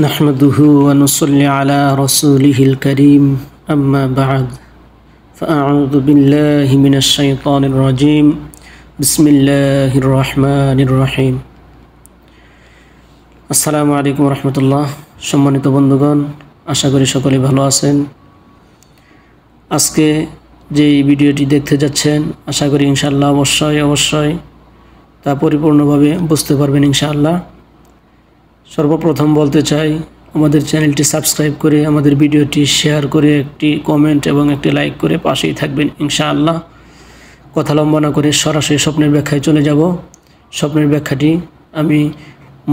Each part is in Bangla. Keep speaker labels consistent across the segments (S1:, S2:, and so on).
S1: نحمده ونصلي على رسوله الكريم أما بعد فأعوذ بالله من الشيطان الرجيم بسم الله الرحمن الرحيم আসসালামু আলাইকুম রহমতুল্লাহ। সম্মানিত বন্ধুগণ, আশা করি সকলে ভালো আছেন। আজকে যে ভিডিওটি দেখতে যাচ্ছেন, আশা করি ইনশাআল্লাহ অবশ্যই তা পরিপূর্ণভাবে বুঝতে পারবেন ইনশাআল্লাহ। সর্বপ্রথম বলতে চাই, আমাদের চ্যানেলটি সাবস্ক্রাইব করে আমাদের ভিডিওটি শেয়ার করে একটি কমেন্ট এবং একটি লাইক করে পাশেই থাকবেন ইনশাআল্লাহ। কথা লম্বা না করে সরাসরি স্বপ্নের ব্যাখ্যায় চলে যাব। স্বপ্নের ব্যাখ্যাটি আমি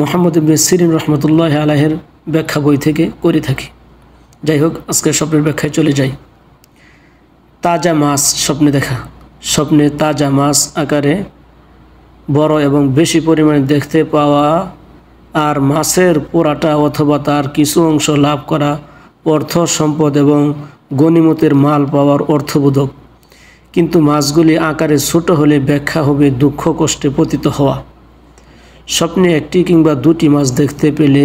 S1: মুহাম্মদ ইবনে সিরিন রহমতুল্লাহি আলাইহির ব্যাখ্যা বই থেকে করে থাকি। যাই হোক, আজকে স্বপ্নের ব্যাখ্যায় চলে যাই। তাজা মাছ স্বপ্নে দেখা। স্বপ্নে তাজা মাছ আকারে বড় এবং বেশি পরিমাণে দেখতে পাওয়া আর মাছের পোড়াটা অথবা তার কিছু অংশ লাভ করা অর্থ সম্পদ এবং গনিমতের মাল পাওয়ার অর্থবোধক। কিন্তু মাছগুলি আকারে ছোট হলে ব্যাখ্যা হবে দুঃখ কষ্টে পতিত হওয়া। স্বপ্নে একটি কিংবা দুটি মাছ দেখতে পেলে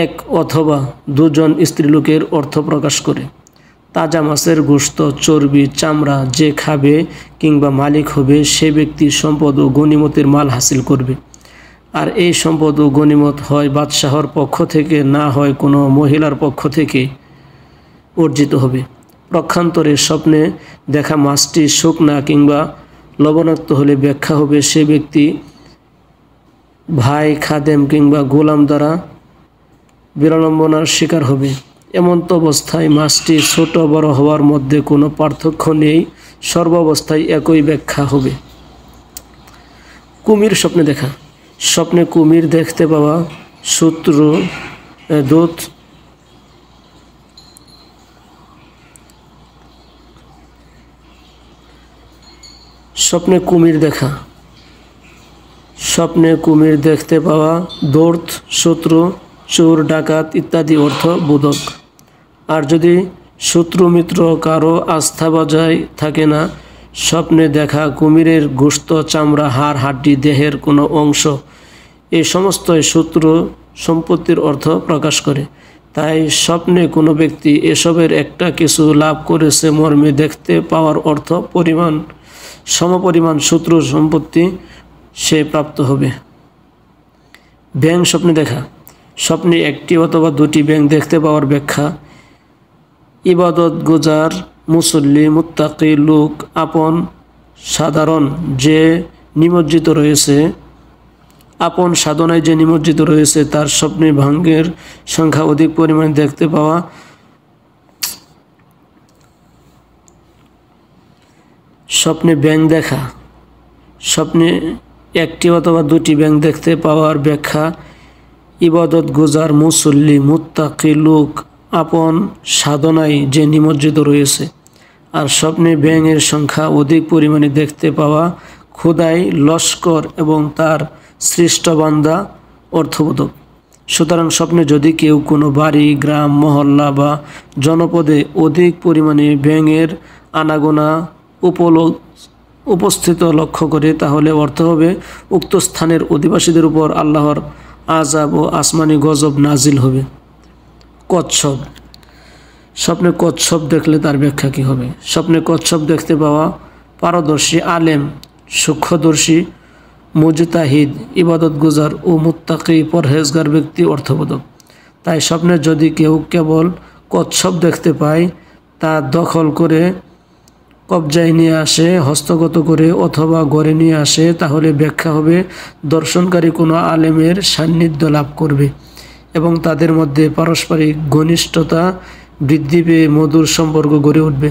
S1: এক অথবা দুজন স্ত্রীলোকের অর্থ প্রকাশ করে। তাজা মাছের গোশত, চর্বি, চামড়া যে খাবে কিংবা মালিক হবে সে ব্যক্তি সম্পদ ও গনিমতের মাল হাসিল করবে। আর এই সম্পদ ও গনিমত হয় বাদশাহর পক্ষ থেকে, না হয় কোনো মহিলার পক্ষ থেকে অর্জিত হবে। পক্ষান্তরে স্বপ্নে দেখা মাছটি শুকনা কিংবা লবণাক্ত হলে ব্যাখ্যা হবে সে ব্যক্তি ভাই, খাদেম কিংবা গোলাম দ্বারা বিড়ম্বনার শিকার হবে। এমত অবস্থায় মাছটি ছোট বড় হওয়ার মধ্যে কোনো পার্থক্য নেই, সর্বাবস্থায় একই ব্যাখ্যা হবে। কুমির স্বপ্নে দেখা। স্বপ্নে কুমির দেখতে পাওয়া দূত স্বপ্নে কুমির দেখা। স্বপ্নে কুমির দেখতে পাওয়া দূত, শত্রু, চোর, ডাকাত ইত্যাদি অর্থ বোধক। আর যদি শত্রু মিত্র কারো আস্থা বজায় থাকে না, স্বপ্নে দেখা কুমিরের গোশত, চামড়া, হাড়, হাড্ডি, দেহের কোনো অংশ এই সমস্তই শত্রু সম্পত্তির অর্থ প্রকাশ করে। তাই স্বপ্নে কোনো ব্যক্তি এসবের একটা কিছু লাভ করেছে মর্মে দেখতে পাওয়ার অর্থ সমপরিমাণ শত্রু সম্পত্তি সে প্রাপ্ত হবে। ব্যাঙ স্বপ্নে দেখা। স্বপ্নে একটি অথবা দুটি ব্যাঙ দেখতে পাওয়ার ব্যাখ্যা ইবাদত গুজার, মুসল্লি, মুত্তাকি লোক, আপন সাধারণ যে নিমজ্জিত রয়েছে, আপন সাধনায় যে নিমজ্জিত রয়েছে তার স্বপ্নে ভাঙ্গের সংখ্যা অধিক পরিমাণে দেখতে পাওয়া। স্বপ্নে ব্যাঙ দেখা। স্বপ্নে একটি অথবা দুটি ব্যাঙ দেখতে পাওয়ার ব্যাখ্যা ইবাদত গুজার, মুসল্লি, মুত্তাকি লোক, আপন সাধনায় যে নিমজ্জিত রয়েছে। আর স্বপ্নে ব্যাঙের সংখ্যা অধিক পরিমাণে দেখতে পাওয়া খোদাই, লস্কর এবং তার সৃষ্ট বান্দা অর্থবোধক। সুতরাং স্বপ্নে যদি কেউ কোনো বাড়ি, গ্রাম, মহল্লা বা জনপদে অধিক পরিমাণে ব্যাঙের আনাগোনা উপস্থিত লক্ষ্য করে, তাহলে অর্থ হবে উক্ত স্থানের অধিবাসীদের উপর আল্লাহর আযাব ও আসমানি গজব নাজিল হবে। কচ্ছপ। স্বপ্নে কচ্ছপ দেখলে তার ব্যাখ্যা কী হবে? স্বপ্নে কচ্ছপ দেখতে পাওয়া পারদর্শী, আলেম, সূক্ষ্মদর্শী, মুজতাহিদ, ইবাদত গুজার ও মুত্তাকি পরহেজগার ব্যক্তি অর্থবোধক। তাই স্বপ্নে যদি কেউ কেবল কচ্ছপ দেখতে পায়, তা দখল করে কবজায় নিয়ে আসে, হস্তগত করে অথবা ঘরে নিয়ে আসে, তাহলে ব্যাখ্যা হবে দর্শনকারী কোনো আলেমের সান্নিধ্য লাভ করবে এবং তাদের মধ্যে পারস্পরিক ঘনিষ্ঠতা বৃদ্ধি পেয়ে মধুর সম্পর্ক গড়ে উঠবে।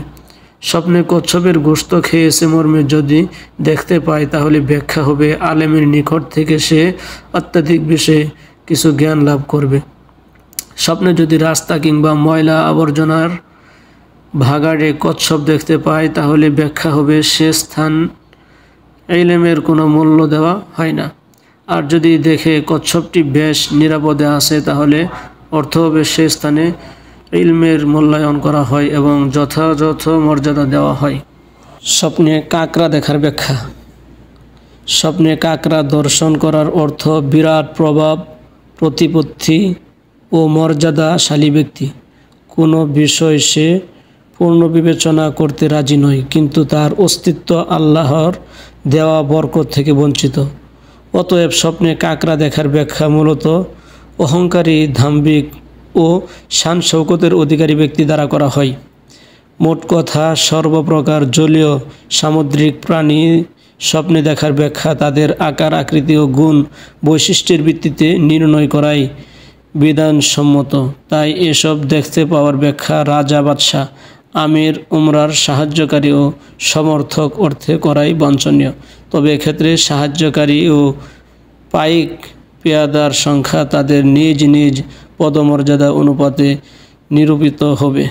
S1: স্বপ্নে কচ্ছপের গোশত খেয়েছে মর্মে যদি দেখতে পায়, তাহলে ব্যাখ্যা হবে আলেমের নিকট থেকে সে অত্যাধিক বিষয়ে কিছু জ্ঞান লাভ করবে। স্বপ্নে যদি রাস্তা কিংবা ময়লা আবর্জনার ভাগাড়ে কচ্ছপ দেখতে পায়, তাহলে ব্যাখ্যা হবে সে স্থান ইলমের কোনো মূল্য দেওয়া হয় না। আর যদি দেখে কচ্ছপটি বেশ নিরাপদে আছে, তাহলে অর্থ হবে সে স্থানে ইলমের মূল্যায়ন করা হয় এবং যথাযথ মর্যাদা দেওয়া হয়। স্বপ্নে কাকড়া দেখার ব্যাখ্যা। স্বপ্নে কাকড়া দর্শন করার অর্থ বিরাট প্রভাব, প্রতিপত্তি ও মর্যাদাশালী ব্যক্তি। কোনো বিষয় সে পূর্ণ বিবেচনা করতে রাজি নয়, কিন্তু তার অস্তিত্ব আল্লাহর দেওয়া বরকত থেকে বঞ্চিত। অতএব স্বপ্নে কাকড়া দেখার ব্যাখ্যা মূলত অহংকারী, দাম্ভিক ও শান শৌকতের অধিকারী ব্যক্তি দ্বারা করা হয়। মোট কথা, সর্বপ্রকার জলীয় সামুদ্রিক প্রাণী স্বপ্নে দেখার ব্যাখ্যা তাদের আকার, আকৃতি ও গুণ বৈশিষ্ট্যের ভিত্তিতে নির্ণয় করাই বিধানসম্মত। তাই এসব দেখতে পাওয়ার ব্যাখ্যা রাজা, বাদশাহ, আমির, উমরার সাহায্যকারী ও সমর্থক অর্থে করাই বাঞ্ছনীয়। তবে এক্ষেত্রে সাহায্যকারী ও পাইক পেয়াদার সংখ্যা তাদের নিজ নিজ পদমর্যাদা অনুপাতে নিরূপিত হবে।